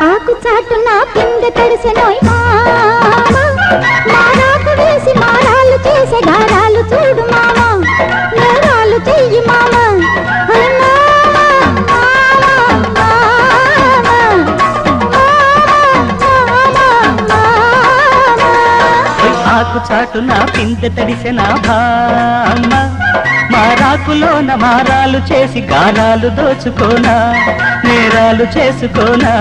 ఆకు చాటు నా పిందె తడిసెనోయ్ మారాకు వేసి మారాలు చేసే గారాలు చూడు మామ నేరాలు చెయ్యి మామ ఆకు చాటు నా పిందె తడిసెన భామ మారాకులోన మారాలు చేసి గారాలు దోచుకోనా నేరాలు చేసుకోనా